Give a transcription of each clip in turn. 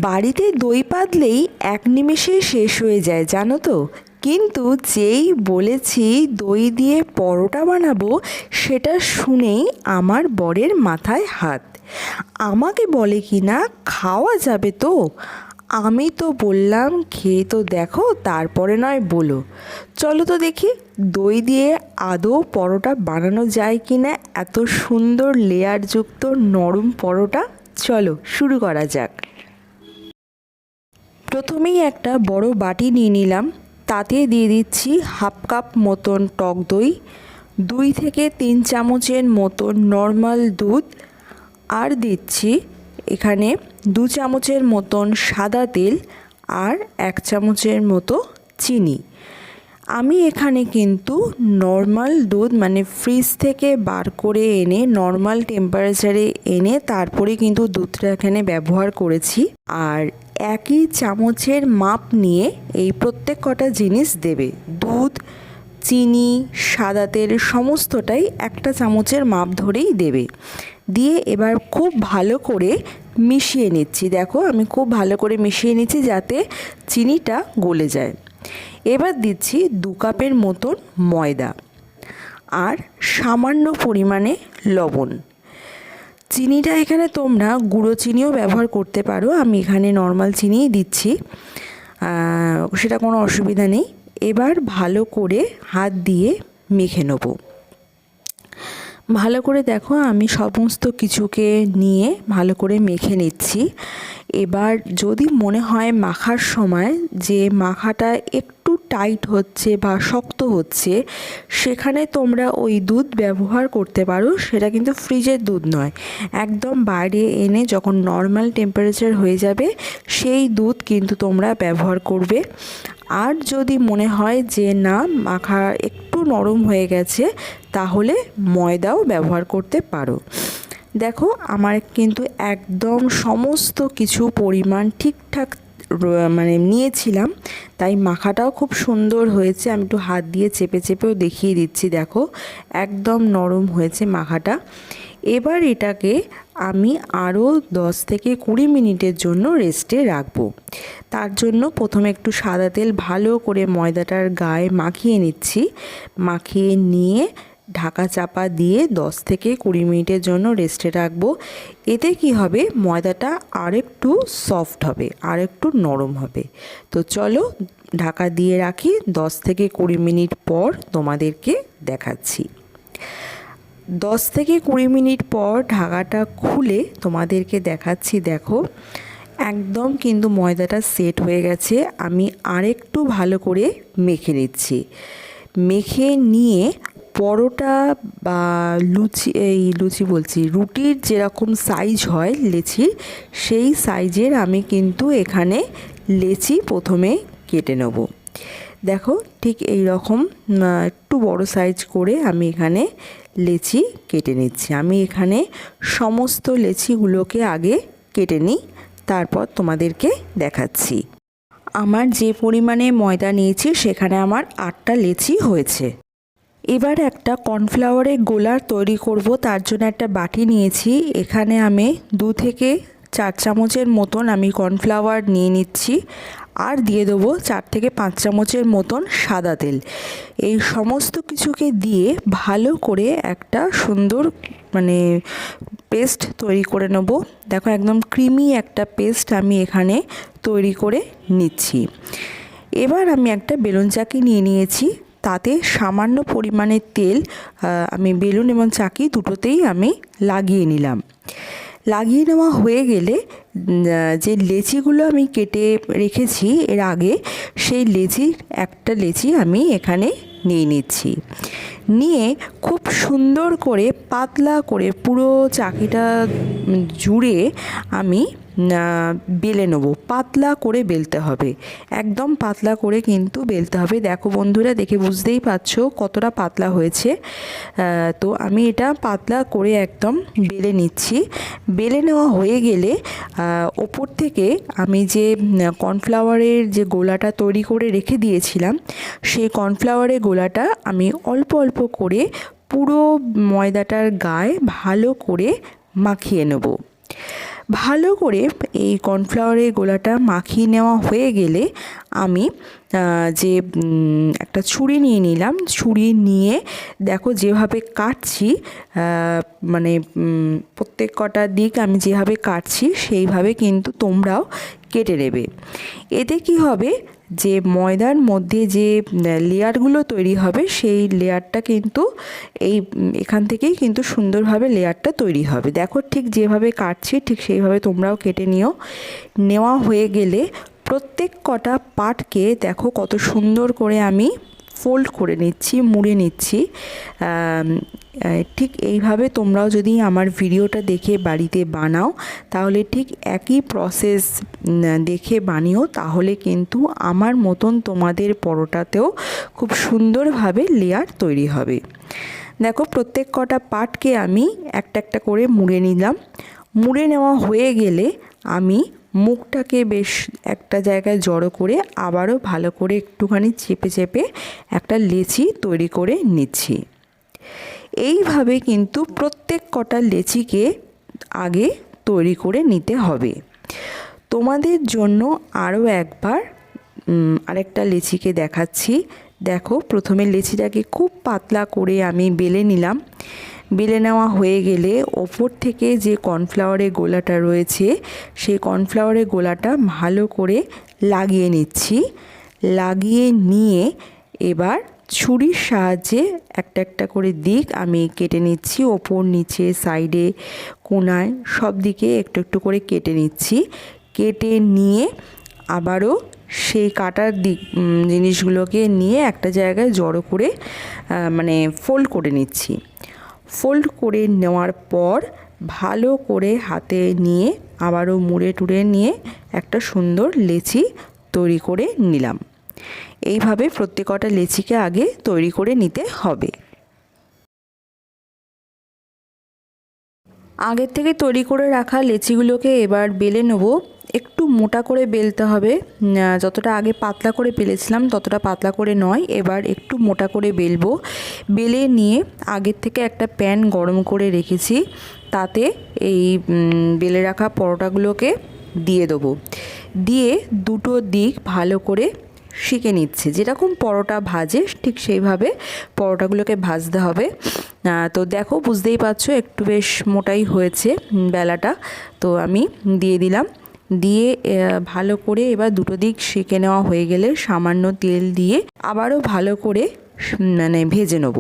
বাড়িতে দই পাতলেই এক নিমেষে শেষ হয়ে যায় জানো তো। কিন্তু যেই বলেছি দই দিয়ে পরোটা বানাবো, সেটা শুনেই আমার বরের মাথায় হাত। আমাকে বলে কি না খাওয়া যাবে তো। আমি তো বললাম খেয়ে তো দেখো, তারপরে নয় বলো। চলো তো দেখি দই দিয়ে আদৌ পরোটা বানানো যায় কি না, এত সুন্দর লেয়ারযুক্ত নরম পরোটা। চলো শুরু করা যাক। প্রথমেই একটা বড় বাটি নিয়ে নিলাম, তাতে দিয়ে দিচ্ছি হাফ কাপ মতন টক দই, 2 থেকে 3 চামচের মতন নর্মাল দুধ, আর দিচ্ছি এখানে 2 চামচের মতন সাদা তেল, আর 1 চামচের মতো চিনি। আমি এখানে কিন্তু নর্মাল দুধ মানে ফ্রিজ থেকে বার করে এনে নর্মাল টেম্পারেচারে এনে তারপরে কিন্তু দুধটা এখানে ব্যবহার করেছি। আর একই চামচের মাপ নিয়ে এই প্রত্যেক কটা জিনিস দেবে। দুধ, চিনি, সাদা তেল সমস্তটাই 1 চামচের মাপ ধরেই দেবে। দিয়ে এবার খুব ভালো করে মিশিয়ে নিচ্ছি। দেখো আমি খুব ভালো করে মিশিয়ে নিচ্ছি যাতে চিনিটা গলে যায়। এবার দিচ্ছি 2 কাপের মতন ময়দা আর সামান্য পরিমাণে লবণ। চিনিটা এখানে তোমরা গুঁড়ো চিনিও ব্যবহার করতে পারো, আমি এখানে নর্মাল চিনিই দিচ্ছি, সেটা কোনো অসুবিধা নেই। এবার ভালো করে হাত দিয়ে মেখে নেব। ভালো করে দেখো আমি সমস্ত কিছুকে নিয়ে ভালো করে মেখে নিচ্ছি। এবার যদি মনে হয় মাখার সময় যে মাখাটা একটু টাইট হচ্ছে বা শক্ত হচ্ছে, সেখানে তোমরা ওই দুধ ব্যবহার করতে পারো। সেটা কিন্তু ফ্রিজের দুধ নয়, একদম বাইরে এনে যখন নর্মাল টেম্পারেচার হয়ে যাবে সেই দুধ কিন্তু তোমরা ব্যবহার করবে। আর যদি মনে হয় যে না মাখা একটু নরম হয়ে গেছে, তাহলে ময়দাও ব্যবহার করতে পারো। দেখো আমার কিন্তু একদম সমস্ত কিছু পরিমাণ ঠিকঠাক মানে নিয়েছিলাম, তাই মাখাটাও খুব সুন্দর হয়েছে। আমি একটু হাত দিয়ে চেপে চেপেও দেখিয়ে দিচ্ছি, দেখো একদম নরম হয়েছে মাখাটা। এবার এটাকে আমি আরও 10 থেকে 20 মিনিটের জন্য রেস্টে রাখবো। তার জন্য প্রথমে একটু সাদা তেল ভালো করে ময়দাটার গায়ে মাখিয়ে নিচ্ছি। মাখিয়ে নিয়ে ঢাকা চাপা দিয়ে 10 থেকে 20 মিনিটের জন্য রেস্টে রাখবো। এতে কি হবে, ময়দাটা আরেকটু সফট হবে, আরেকটু নরম হবে। তো চলো ঢাকা দিয়ে রাখি, 10 থেকে 20 মিনিট পর তোমাদেরকে দেখাচ্ছি। 10 থেকে 20 মিনিট পর ঢাকাটা খুলে তোমাদেরকে দেখাচ্ছি। দেখো একদম কিন্তু ময়দাটা সেট হয়ে গেছে। আমি আরেকটু ভালো করে মেখে নিচ্ছি। মেখে নিয়ে পরোটা বা রুটির যেরকম সাইজ হয় লেচির, সেই সাইজের আমি কিন্তু এখানে লেচি প্রথমে কেটে নেব। দেখো ঠিক এই রকম একটু বড় সাইজ করে আমি এখানে লেচি কেটে নিচ্ছি। আমি এখানে সমস্ত লেচিগুলোকে আগে কেটে নিই, তারপর তোমাদেরকে দেখাচ্ছি। আমার যে পরিমাণে ময়দা নিয়েছি সেখানে আমার 8টা লেচি হয়েছে। এবার একটা কর্নফ্লাওয়ারের গোলা তৈরি করব। তার জন্য একটা বাটি নিয়েছি, এখানে আমি 2 থেকে 4 চামচের মতন আমি কর্নফ্লাওয়ার নিয়ে নিচ্ছি। আর দিয়ে দেবো 4 থেকে 5 চামচের মতন সাদা তেল। এই সমস্ত কিছুকে দিয়ে ভালো করে একটা সুন্দর মানে পেস্ট তৈরি করে নেব। দেখো একদম ক্রিমি একটা পেস্ট আমি এখানে তৈরি করে নিচ্ছি। এবার আমি একটা বেলুন চাকি নিয়ে নিয়েছি, তাতে সামান্য পরিমাণে তেল আমি বেলুন এবং চাকি দুটোতেই আমি লাগিয়ে নিলাম। লাগিয়ে নেওয়া হয়ে গেলে যে লেচিগুলো আমি কেটে রেখেছি এর আগে, সেই একটা লেচি আমি এখানে নিয়ে নিচ্ছি। নিয়ে খুব সুন্দর করে পাতলা করে পুরো চাকিটা জুড়ে আমি বেলে নেবো। পাতলা করে বেলতে হবে, একদম পাতলা করে কিন্তু বেলতে হবে। দেখো বন্ধুরা, দেখে বুঝতেই পারছো কতটা পাতলা হয়েছে। তো আমি এটা পাতলা করে একদম বেলে নিচ্ছি। বেলে নেওয়া হয়ে গেলে ওপর থেকে আমি যে কর্নফ্লাওয়ারের যে গোলাটা তৈরি করে রেখে দিয়েছিলাম, সেই কর্নফ্লাওয়ারের গোলাটা আমি অল্প অল্প করে পুরো ময়দাটার গায়ে ভালো করে মাখিয়ে নেব। ভালো করে এই কর্নফ্লাওয়ারের গোলাটা মাখিয়ে নেওয়া হয়ে গেলে আমি যে একটা ছুরি নিয়ে নিলাম, ছুরি নিয়ে দেখো যেভাবে কাটছি, মানে প্রত্যেক কটা দিক আমি যেভাবে কাটছি সেইভাবে কিন্তু তোমরাও কেটে নেবে। এতে কি হবে, যে ময়দার মধ্যে যে লেয়ারগুলো তৈরি হবে সেই লেয়ারটা কিন্তু এখান থেকেই কিন্তু সুন্দরভাবে লেয়ারটা তৈরি হবে। দেখো ঠিক যেভাবে কাটছি ঠিক সেইভাবে তোমরাও কেটে নিও। নেওয়া হয়ে গেলে প্রত্যেক কটা পাটকে দেখো কত সুন্দর করে আমি ফোল্ড করে নিচ্ছি, মুড়ে নিচ্ছি। ঠিক এইভাবে তোমরাও যদি আমার ভিডিওটা দেখে বাড়িতে বানাও তাহলে ঠিক একই প্রসেস দেখে বানিও, তাহলে কিন্তু আমার মতন তোমাদের পরোটাতেও খুব সুন্দরভাবে লেয়ার তৈরি হবে। দেখো প্রত্যেক কটা পাটকে আমি একটা একটা করে মুড়ে নিলাম। মুড়ে নেওয়া হয়ে গেলে আমি মুখটাকে বেশ একটা জায়গায় জড়ো করে আবারও ভালো করে একটুখানি চেপে চেপে একটা লেচি তৈরি করে নিচ্ছি। এইভাবে কিন্তু প্রত্যেক কটা লেচিকে আগে তৈরি করে নিতে হবে। তোমাদের জন্য আরও একবার আরেকটা লেচিকে দেখাচ্ছি। দেখো প্রথমে লেচিটাকে খুব পাতলা করে আমি বেলে নিলাম। বেলে নেওয়া হয়ে গেলে ওপর থেকে যে কর্নফ্লাওয়ারের গোলাটা রয়েছে সেই কর্নফ্লাওয়ারের গোলাটা ভালো করে লাগিয়ে নিচ্ছি। লাগিয়ে নিয়ে এবার ছুরির সাহায্যে একটা একটা করে দিক আমি কেটে নিচ্ছি। ওপর নিচে সাইডে কোণায় সব দিকে একটু একটু করে কেটে নিচ্ছি। কেটে নিয়ে আবারও সেই কাটার দিক জিনিসগুলোকে নিয়ে একটা জায়গায় জড়ো করে মানে ফোল্ড করে নিচ্ছি। ফোল্ড করে নেওয়ার পর ভালো করে হাতে নিয়ে আবারও মুড়ে টুড়ে নিয়ে একটা সুন্দর লেচি তৈরি করে নিলাম। এইভাবে প্রত্যেকটা লেচিকে আগে তৈরি করে নিতে হবে। আগের থেকে তৈরি করে রাখা লেচিগুলোকে এবার বেলে নেব। একটু মোটা করে বেলতে হবে, যতটা আগে পাতলা করে বেলেছিলাম ততটা পাতলা করে নয়, এবার একটু মোটা করে বেলবো। বেলে নিয়ে আগের থেকে একটা প্যান গরম করে রেখেছি, তাতে এই বেলে রাখা পরোটাগুলোকে দিয়ে দেবো। দিয়ে দুটো দিক ভালো করে শিখে নিচ্ছে। যেরকম পরোটা ভাজে ঠিক সেইভাবে পরোটাগুলোকে ভাজতে হবে। তো দেখো বুঝতেই পারছো একটু বেশ মোটাই হয়েছে বেলাটা। তো আমি দিয়ে দিলাম। দিয়ে ভালো করে এবার দুটো দিক সেঁকে নেওয়া হয়ে গেলে সামান্য তেল দিয়ে আবারও ভালো করে মানে ভেজে নেব।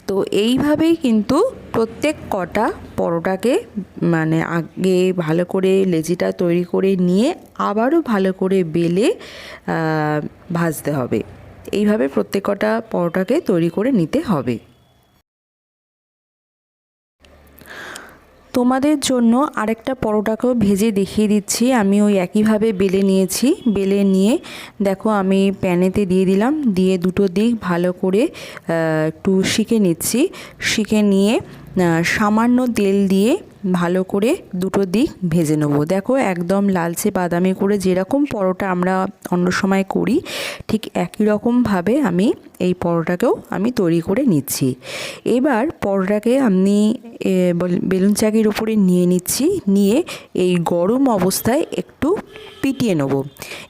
তো এইভাবেই কিন্তু প্রত্যেক কটা পরোটাকে মানে আগে ভালো করে লেচিটা তৈরি করে নিয়ে আবারও ভালো করে বেলে ভাজতে হবে। এইভাবে প্রত্যেক কটা পরোটাকে তৈরি করে নিতে হবে। তোমাদের জন্য আরেকটা পরোটাকেও ভেজে দেখিয়ে দিচ্ছি। আমি ওই একইভাবে বেলে নিয়েছি। বেলে নিয়ে দেখো আমি প্যানেতে দিয়ে দিলাম, দিয়ে দুটো দিক ভালো করে একটু সেঁকে নিচ্ছি। সেঁকে নিয়ে সামান্য তেল দিয়ে ভালো করে দুটো দিক ভেজে নেব। দেখো একদম লালচে বাদামি করে যেরকম পরোটা আমরা অন্য সময় করি ঠিক একই রকমভাবে আমি এই পরোটাকেও আমি তৈরি করে নিচ্ছি। এবার পরোটাকে আমি বেলুন চাকির উপরে নিয়ে নিচ্ছি। নিয়ে এই গরম অবস্থায় একটু পিটিয়ে নেব।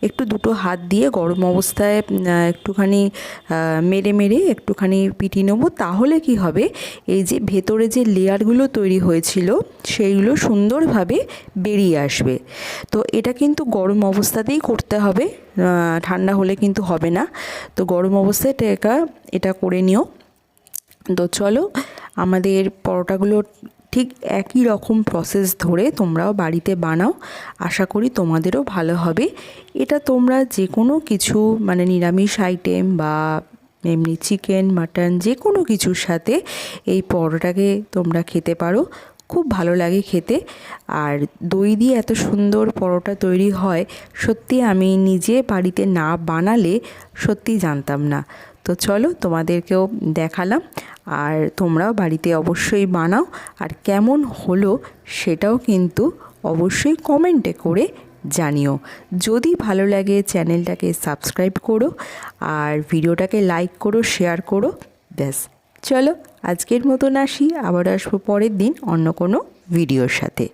একটু দুটো হাত দিয়ে গরম অবস্থায় একটুখানি মেরে মেরে একটুখানি পিটিয়ে নেব। তাহলে কি হবে, এই যে ভেতরে যে লেয়ারগুলো তৈরি হয়েছিল সেইগুলো সুন্দরভাবে বেরিয়ে আসবে। তো এটা কিন্তু গরম অবস্থাতেই করতে হবে, ঠান্ডা হলে কিন্তু হবে না। তো গরম অবস্থায় এটা করে নিও। তো চলো আমাদের পরোটাগুলো ঠিক একই রকম প্রসেস ধরে তোমরাও বাড়িতে বানাও, আশা করি তোমাদেরও ভালো হবে। এটা তোমরা যে কোনো কিছু মানে নিরামিষ আইটেম বা এমনি চিকেন মাটন যে কোনো কিছুর সাথে এই পরোটাকে তোমরা খেতে পারো, খুব ভালো লাগে খেতে। আর দই দিয়ে এত সুন্দর পরোটা তৈরি হয় সত্যি আমি নিজে বাড়িতে না বানালে সত্যি জানতাম না। তো চলো তোমাদেরকেও দেখালাম, আর তোমরাও বাড়িতে অবশ্যই বানাও। আর কেমন হলো সেটাও কিন্তু অবশ্যই কমেন্টে করে জানিও। যদি ভালো লাগে চ্যানেলটাকে সাবস্ক্রাইব করো আর ভিডিওটাকে লাইক করো, শেয়ার করো। ব্যাস চলো আজকের মতন আসি, আবার আসবো পরের দিন অন্য কোনো ভিডিওর সাথে।